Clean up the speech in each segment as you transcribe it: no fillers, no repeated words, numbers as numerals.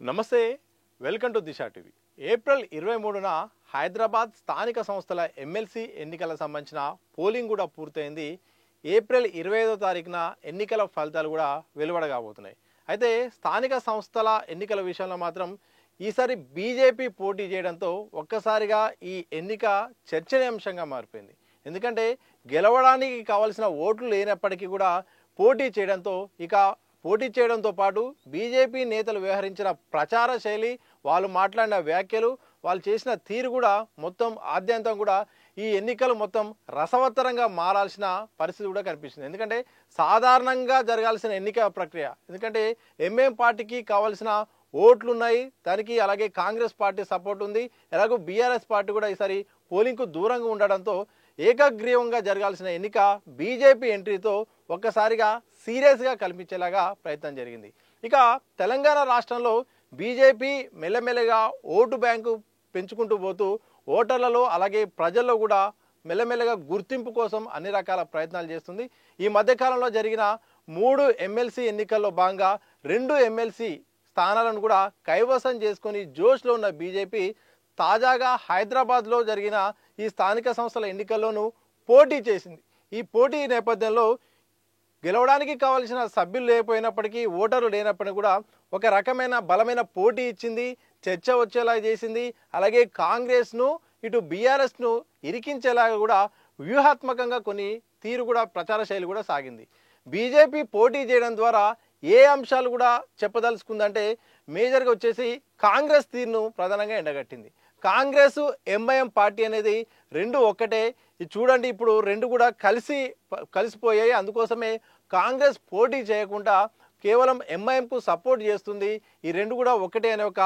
నమస్తే, welcome to Disha TV. April 23న హైదరాబాద్ స్థానిక సంస్థల ఎమ్మెల్సీ ఎన్నికలకు సంబంధించిన పోలింగ్ కూడా పూర్తయింది. ఏప్రిల్ 25వ తారీఖున ఎన్నికల ఫలితాలు కూడా వెలువడగాబోతున్నాయి. అయితే స్థానిక సంస్థల ఎన్నికల విషయంలో మాత్రం ఈసారి బీజేపీ పోటీ చేయడంతో ఒక్కసారిగా ఈ ఎన్నిక చర్చనీయాంశంగా మారిపోయింది. ఎందుకంటే గెలవడానికి కావాల్సిన ఓట్లు లేనప్పటికీ కూడా పోటీ చేయడంతో పాటు బీజేపీ నేతలు వ్యవహరించిన ప్రచార శైలి, వాళ్ళు మాట్లాడిన వ్యాఖ్యలు, వాళ్ళు చేసిన తీరు కూడా మొత్తం ఆద్యంతం కూడా ఈ ఎన్నికలు మొత్తం రసవత్తరంగా మారాల్సిన పరిస్థితి కూడా కనిపిస్తుంది. ఎందుకంటే సాధారణంగా జరగాల్సిన ఎన్నిక ప్రక్రియ, ఎందుకంటే ఎంఎం పార్టీకి కావాల్సిన ఓట్లు ఉన్నాయి, దానికి అలాగే కాంగ్రెస్ పార్టీ సపోర్ట్ ఉంది, ఎలాగో బీఆర్ఎస్ పార్టీ కూడా ఈసారి పోలింగ్కు దూరంగా ఉండడంతో ఏకగ్రీవంగా జరగాల్సిన ఎన్నిక బీజేపీ ఎంట్రీతో ఒక్కసారిగా సీరియస్గా కల్పించేలాగా ప్రయత్నం జరిగింది. ఇక తెలంగాణ రాష్ట్రంలో బీజేపీ మెల్లమెల్లగా ఓటు బ్యాంకు పెంచుకుంటూ పోతూ ఓటర్లలో అలాగే ప్రజల్లో కూడా మెల్లమెల్లగా గుర్తింపు కోసం అన్ని రకాల ప్రయత్నాలు చేస్తుంది. ఈ మధ్యకాలంలో జరిగిన 3 ఎమ్మెల్సీ ఎన్నికల్లో భాగంగా 2 ఎమ్మెల్సీ స్థానాలను కూడా కైవసం చేసుకొని జోష్లో ఉన్న బీజేపీ తాజాగా హైదరాబాద్లో జరిగిన ఈ స్థానిక సంస్థల ఎన్నికల్లోనూ పోటీ చేసింది. ఈ పోటీ నేపథ్యంలో గెలవడానికి కావాల్సిన సభ్యులు లేకపోయినప్పటికీ, ఓటర్లు లేనప్పటికీ కూడా ఒక రకమైన బలమైన పోటీ ఇచ్చింది, చర్చ వచ్చేలా చేసింది. అలాగే కాంగ్రెస్ను ఇటు బీఆర్ఎస్ను ఇరికించేలాగా కూడా వ్యూహాత్మకంగా కొన్ని తీరు కూడా ప్రచార శైలి కూడా సాగింది. బీజేపీ పోటీ చేయడం ద్వారా ఏ అంశాలు కూడా చెప్పదలుచుకుందంటే మేజర్గా వచ్చేసి కాంగ్రెస్ తీరును ప్రధానంగా ఎండగట్టింది. కాంగ్రెస్ ఎంఐఎం పార్టీ అనేది రెండు ఒక్కటే. ఇది చూడండి, ఇప్పుడు రెండు కూడా కలిసిపోయాయి. అందుకోసమే కాంగ్రెస్ పోటీ చేయకుండా కేవలం ఎంఐఎంకు సపోర్ట్ చేస్తుంది. ఈ రెండు కూడా ఒకటే అనే ఒక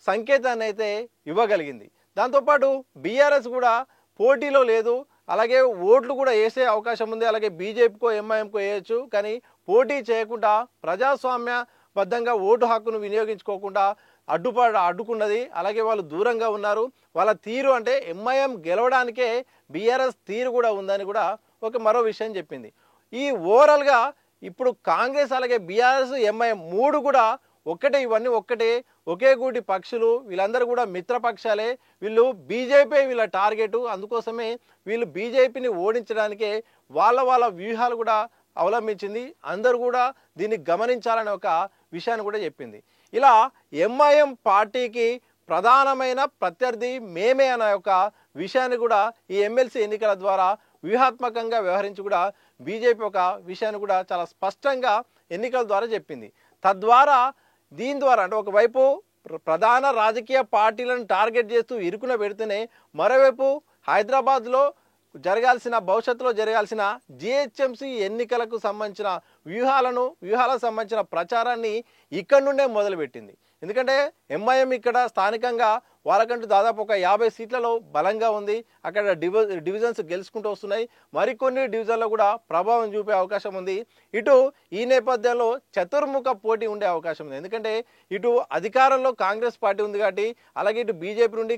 సంకేతాన్ని అయితే ఇవ్వగలిగింది. దాంతోపాటు బీఆర్ఎస్ కూడా పోటీలో లేదు, అలాగే ఓట్లు కూడా వేసే అవకాశం ఉంది, అలాగే బీజేపీకో ఎంఐఎంకో వేయచ్చు. కానీ పోటీ చేయకుండా ప్రజాస్వామ్యబద్ధంగా ఓటు హక్కును వినియోగించుకోకుండా అడ్డుకున్నది. అలాగే వాళ్ళు దూరంగా ఉన్నారు. వాళ్ళ తీరు అంటే ఎంఐఎం గెలవడానికే బీఆర్ఎస్ తీరు కూడా ఉందని కూడా మరో విషయం చెప్పింది. ఈ ఓవరాల్గా ఇప్పుడు కాంగ్రెస్ అలాగే బీఆర్ఎస్ ఎంఐఎం 3 కూడా ఒక్కటే, ఇవన్నీ ఒక్కటే, ఒకే గూటి పక్షులు. వీళ్ళందరూ కూడా మిత్రపక్షాలే. వీళ్ళు బీజేపీ వీళ్ళ టార్గెట్. అందుకోసమే వీళ్ళు బీజేపీని ఓడించడానికే వాళ్ళ వ్యూహాలు కూడా అవలంబించింది. అందరూ కూడా దీన్ని గమనించాలనే ఒక విషయాన్ని కూడా చెప్పింది. ఇలా ఎంఐఎం పార్టీకి ప్రధానమైన ప్రత్యర్థి మేమే అనే ఒక విషయాన్ని కూడా ఈ ఎమ్మెల్సీ ఎన్నికల ద్వారా వ్యూహాత్మకంగా వ్యవహరించి కూడా బీజేపీ ఒక విషయాన్ని కూడా చాలా స్పష్టంగా ఎన్నికల ద్వారా చెప్పింది. తద్వారా దీని ద్వారా అంటే ఒకవైపు ప్రధాన రాజకీయ పార్టీలను టార్గెట్ చేస్తూ ఇరుకున పెడితేనే, మరోవైపు హైదరాబాద్లో భవిష్యత్తులో జరగాల్సిన జిహెచ్ఎంసీ ఎన్నికలకు సంబంధించిన వ్యూహాలకు సంబంధించిన ప్రచారాన్ని ఇక్కడి నుండే మొదలుపెట్టింది. ఎందుకంటే ఎంఐఎం ఇక్కడ స్థానికంగా వాళ్ళకంటూ దాదాపు ఒక 50 సీట్లలో బలంగా ఉంది. అక్కడ డివిజన్స్ గెలుచుకుంటూ వస్తున్నాయి. మరికొన్ని డివిజన్లో కూడా ప్రభావం చూపే అవకాశం ఉంది. ఇటు ఈ నేపథ్యంలో చతుర్ముఖ పోటీ ఉండే అవకాశం ఉంది. ఎందుకంటే ఇటు అధికారంలో కాంగ్రెస్ పార్టీ ఉంది కాబట్టి, అలాగే ఇటు బీజేపీ నుండి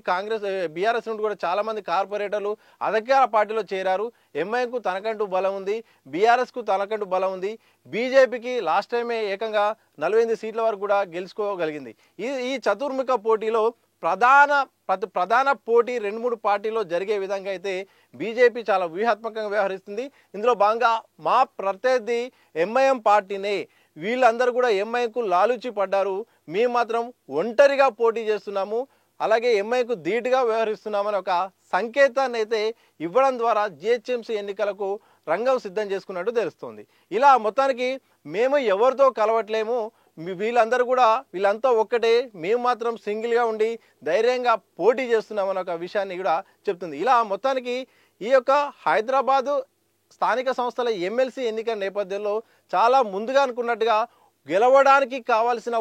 బీఆర్ఎస్ నుండి కూడా చాలామంది కార్పొరేటర్లు అధికార పార్టీలో చేరారు. ఎంఐఎంకు తనకంటూ బలం ఉంది, బీఆర్ఎస్కు తనకంటూ బలం ఉంది. బీజేపీకి లాస్ట్ టైమే ఏకంగా 48 సీట్ల వరకు కూడా గెలుచుకోగలిగింది. ఈ చతుర్ముఖ పోటీలో ప్రధాన పోటీ 2-3 పార్టీలో జరిగే విధంగా అయితే బీజేపీ చాలా వ్యూహాత్మకంగా వ్యవహరిస్తుంది. ఇందులో భాగంగా మా ప్రత్యర్థి ఎంఐఎం పార్టీనే, వీళ్ళందరూ కూడా ఎంఐఎంకు లాలూచి పడ్డారు, మేము మాత్రం ఒంటరిగా పోటీ చేస్తున్నాము, అలాగే ఎంఐకు ధీటుగా వ్యవహరిస్తున్నామని ఒక సంకేతాన్ని అయితే ఇవ్వడం ద్వారా జిహెచ్ఎంసీ ఎన్నికలకు రంగం సిద్ధం చేసుకున్నట్టు తెలుస్తోంది. ఇలా మొత్తానికి మేము ఎవరితో కలవట్లేము, వీళ్ళంతా ఒక్కటే, మేము మాత్రం సింగిల్గా ఉండి ధైర్యంగా పోటీ చేస్తున్నామని ఒక విషయాన్ని కూడా చెప్తుంది. ఇలా మొత్తానికి ఈ యొక్క హైదరాబాదు స్థానిక సంస్థల ఎమ్మెల్సీ ఎన్నికల నేపథ్యంలో చాలా ముందుగా అనుకున్నట్టుగా గెలవడానికి కావాల్సిన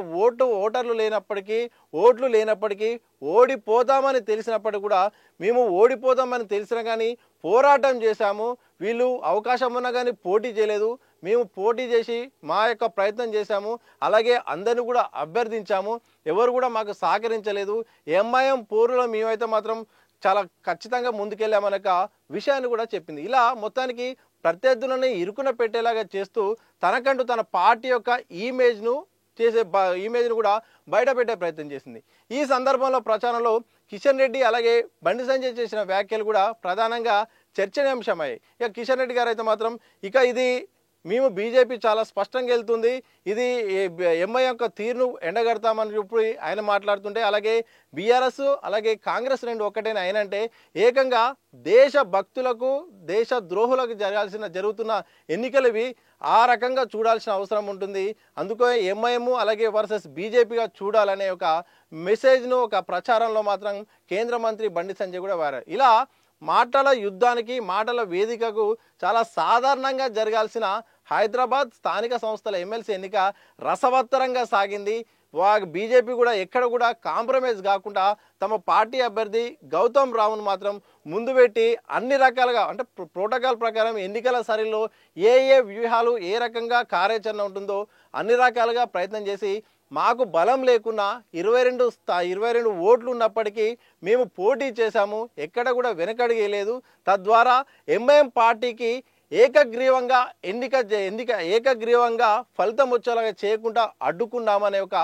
ఓటర్లు లేనప్పటికీ ఓడిపోతామని తెలిసినప్పటికీ కూడా మేము ఓడిపోతామని తెలిసినా కానీ పోరాటం చేశాము. వీళ్ళు అవకాశం ఉన్నా కానీ పోటీ చేయలేదు, మేము పోటీ చేసి మా యొక్క ప్రయత్నం చేశాము, అలాగే అందరిని కూడా అభ్యర్థించాము, ఎవరు కూడా మాకు సహకరించలేదు. ఎంఐఎం పోరులో మేమైతే మాత్రం చాలా ఖచ్చితంగా ముందుకెళ్ళామనే విషయాన్ని కూడా చెప్పింది. ఇలా మొత్తానికి ప్రత్యర్థులను ఇరుకున పెట్టేలాగా చేస్తూ తనకంటూ తన పార్టీ యొక్క ఇమేజ్ను చేసే ఇమేజ్ను కూడా బయటపెట్టే ప్రయత్నం చేసింది. ఈ సందర్భంలో ప్రచారంలో కిషన్ రెడ్డి అలాగే బండి సంజయ్ చేసిన వ్యాఖ్యలు కూడా ప్రధానంగా చర్చనీయాంశమయ్యాయి. ఇక కిషన్ రెడ్డి గారు అయితే మాత్రం ఇక ఇది మేము బీజేపీ చాలా స్పష్టంగా వెళ్తుంది, ఇది ఎంఐ యొక్క తీరును ఎండగడతామని చెప్పి ఆయన మాట్లాడుతుంటే, అలాగే బీఆర్ఎస్ అలాగే కాంగ్రెస్ రెండు ఒక్కటేనా ఆయనంటే ఏకంగా దేశ భక్తులకు దేశ ద్రోహులకు జరుగుతున్న ఎన్నికలు ఇవి, ఆ రకంగా చూడాల్సిన అవసరం ఉంటుంది. అందుకే ఎంఐఎం అలాగే వర్సెస్ బీజేపీగా చూడాలనే ఒక మెసేజ్ను ఒక ప్రచారంలో మాత్రం కేంద్ర మంత్రి బండి సంజయ్ కూడా వారారు. ఇలా మాటల యుద్ధానికి మాటల వేదికకు చాలా సాధారణంగా జరగాల్సిన హైదరాబాద్ స్థానిక సంస్థల ఎమ్మెల్సీ ఎన్నిక రసవత్తరంగా సాగింది. బీజేపీ కూడా ఎక్కడ కూడా కాంప్రమైజ్ కాకుండా తమ పార్టీ అభ్యర్థి గౌతమ్ రావును మాత్రం ముందు పెట్టి అన్ని రకాలుగా అంటే ప్రోటోకాల్ ప్రకారం ఎన్నికల సరిలో ఏ వ్యూహాలు ఏ రకంగా కార్యాచరణ ఉంటుందో అన్ని రకాలుగా ప్రయత్నం చేసి మాకు బలం లేకున్నా 22 ఓట్లు ఉన్నప్పటికీ మేము పోటీ చేశాము, ఎక్కడ కూడా వెనకడిగేయలేదు. తద్వారా ఎంఐఎం పార్టీకి ఏకగ్రీవంగా ఏకగ్రీవంగా ఫలితం వచ్చేలాగా చేయకుండా అడ్డుకున్నామనే ఒక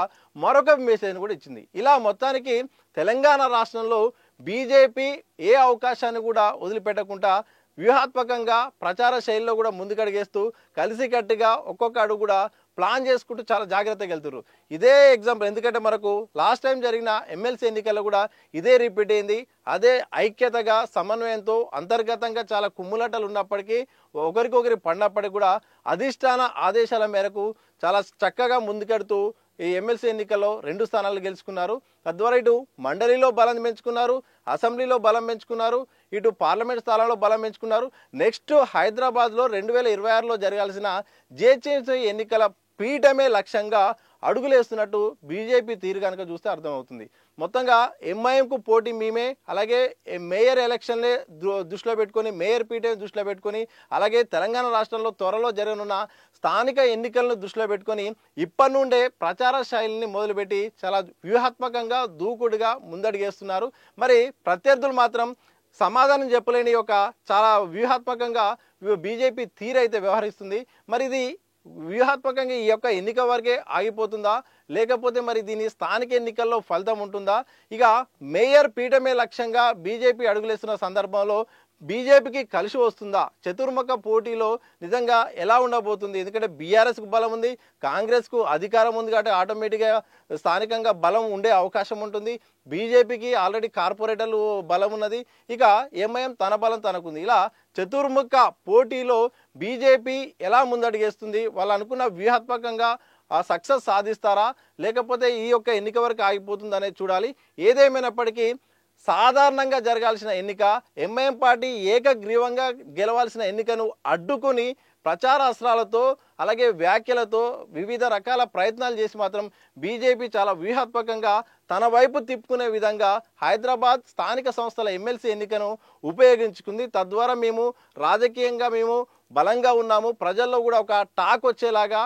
మరొక మెసేజ్ కూడా ఇచ్చింది. ఇలా మొత్తానికి తెలంగాణ రాష్ట్రంలో బీజేపీ ఏ అవకాశాన్ని కూడా వదిలిపెట్టకుండా వ్యూహాత్మకంగా ప్రచార శైలిలో కూడా ముందుకడిగేస్తూ కలిసికట్టుగా ఒక్కొక్క అడుగు కూడా ప్లాన్ చేసుకుంటూ చాలా జాగ్రత్తగా వెళ్తున్నారు. ఇదే ఎగ్జాంపుల్, ఎందుకంటే మనకు లాస్ట్ టైం జరిగిన ఎమ్మెల్సీ ఎన్నికల్లో కూడా ఇదే రిపీట్ అయింది. అదే ఐక్యతగా సమన్వయంతో అంతర్గతంగా చాలా కుమ్ములాటలు ఉన్నప్పటికీ ఒకరికొకరి పడినప్పటికీ కూడా అధిష్టాన ఆదేశాల మేరకు చాలా చక్కగా ముందుకెడుతూ ఈ ఎమ్మెల్సీ ఎన్నికల్లో 2 స్థానాలు గెలుచుకున్నారు. తద్వారా ఇటు మండలిలో బలం పెంచుకున్నారు, అసెంబ్లీలో బలం పెంచుకున్నారు, ఇటు పార్లమెంట్ స్థానంలో బలం పెంచుకున్నారు. నెక్స్ట్ హైదరాబాద్లో 2026లో జరగాల్సిన జిహెచ్ఎంసీ ఎన్నికల పీఠమే లక్ష్యంగా అడుగులేస్తున్నట్టు బీజేపీ తీరు కనుక చూస్తే అర్థమవుతుంది. మొత్తంగా ఎంఐఎంకు పోటీ మేమే, అలాగే మేయర్ ఎలక్షన్లే దృష్టిలో పెట్టుకొని మేయర్ పీఠం దృష్టిలో పెట్టుకొని అలాగే తెలంగాణ రాష్ట్రంలో త్వరలో జరగనున్న స్థానిక ఎన్నికలను దృష్టిలో పెట్టుకొని ఇప్పటి నుండే ప్రచార శైలిని మొదలుపెట్టి చాలా వ్యూహాత్మకంగా దూకుడుగా ముందడుగేస్తున్నారు. మరి ప్రత్యర్థులు మాత్రం సమాధానం చెప్పలేని ఒక చాలా వ్యూహాత్మకంగా బీజేపీ తీరైతే వ్యవహరిస్తుంది. మరి ఇది వ్యూహాత్మకంగా ఈ యొక్క ఎన్నిక వరకే ఆగిపోతుందా, లేకపోతే మరి దీని స్థానిక ఎన్నికల్లో ఫలితం ఉంటుందా? ఇక మేయర్ పీఠమే లక్ష్యంగా బీజేపీ అడుగులేస్తున్న సందర్భంలో బీజేపీకి కలిసి వస్తుందా? చతుర్ముఖ పోటీలో నిజంగా ఎలా ఉండబోతుంది? ఎందుకంటే బీఆర్ఎస్కు బలం ఉంది, కాంగ్రెస్కు అధికారం ఉంది కాబట్టి ఆటోమేటిక్గా స్థానికంగా బలం ఉండే అవకాశం ఉంటుంది. బీజేపీకి ఆల్రెడీ కార్పొరేటర్లు బలం ఉన్నది, ఇక ఎంఐఎం తన బలం తనకుంది. ఇలా చతుర్ముఖ పోటీలో బీజేపీ ఎలా ముందడుగేస్తుంది? వాళ్ళు అనుకున్న వ్యూహాత్మకంగా సక్సెస్ సాధిస్తారా, లేకపోతే ఈ యొక్క ఎన్నిక వరకు ఆగిపోతుంది అనేది చూడాలి. ఏదేమైనప్పటికీ సాధారణంగా జరగాల్సిన ఎన్నిక, ఎంఐఎం పార్టీ ఏకగ్రీవంగా గెలవాల్సిన ఎన్నికను అడ్డుకొని ప్రచార అస్త్రాలతో అలాగే వ్యాఖ్యలతో వివిధ రకాల ప్రయత్నాలు చేసి మాత్రం బీజేపీ చాలా వ్యూహాత్మకంగా తన వైపు తిప్పుకునే విధంగా హైదరాబాద్ స్థానిక సంస్థల ఎమ్మెల్సీ ఎన్నికను ఉపయోగించుకుంది. తద్వారా మేము రాజకీయంగా మేము బలంగా ఉన్నాము, ప్రజల్లో కూడా ఒక టాక్ వచ్చేలాగా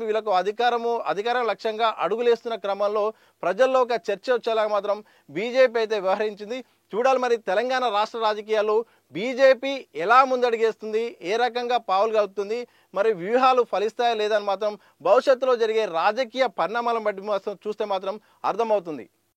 వీళ్ళకు అధికారం లక్ష్యంగా అడుగులేస్తున్న క్రమంలో ప్రజల్లో ఒక చర్చ వచ్చేలాగా మాత్రం బీజేపీ అయితే వ్యవహరించింది. చూడాలి మరి తెలంగాణ రాష్ట్ర రాజకీయాలు బీజేపీ ఎలా ముందడుగేస్తుంది, ఏ రకంగా పావులు కలుపుతుంది, మరి వ్యూహాలు ఫలిస్తాయా లేదని మాత్రం భవిష్యత్తులో జరిగే రాజకీయ పరిణామాలను బట్టి చూస్తే మాత్రం అర్థమవుతుంది.